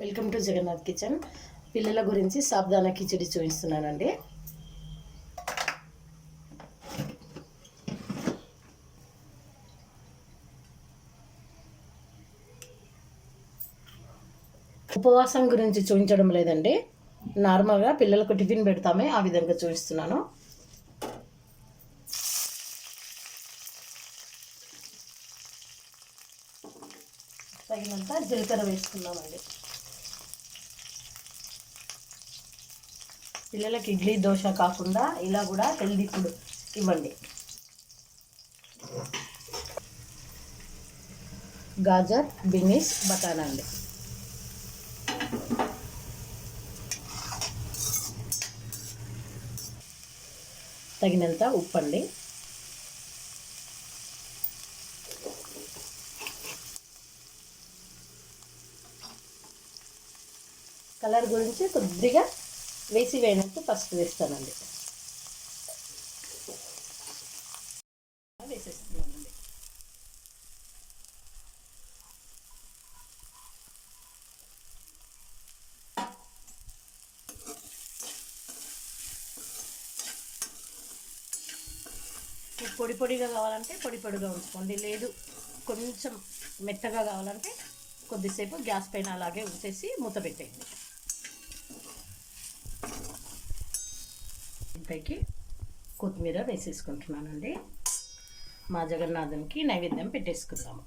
Welcome to Jagannadh kitchen. పిల్లల గురించి సాబుదానా కిచిడి చూపిస్తున్నానండి. ఉపవాసం గురించి చూపించడం లేదండి, నార్మల్గా పిల్లలకు టిఫిన్ పెడతామే ఆ విధంగా చూపిస్తున్నాను. తగినంత జీలకర్ర వేసుకున్నామండి. పిల్లలకి ఇడ్లీ దోశ కాకుండా ఇలా కూడా హెల్దీ ఫుడ్ ఇవ్వండి. గాజర్, బీన్స్, బటానా అండి. తగినంత ఉప్పు అండి. కలర్ గురించి కొద్దిగా వేసినట్టు ఫస్ట్ వేస్తానండి. వేసేస్తున్నానండి. పొడి పొడిగా కావాలంటే పొడి పొడిగా ఉంచుకోండి, లేదు కొంచెం మెత్తగా కావాలంటే కొద్దిసేపు గ్యాస్ పైన అలాగే ఉంచేసి మూత పెట్టేయండి. పైకి కొత్తిమీర వేసేసుకుంటున్నానండి. మా జగన్నాథునికి నైవేద్యం పెట్టేసుకుందాము.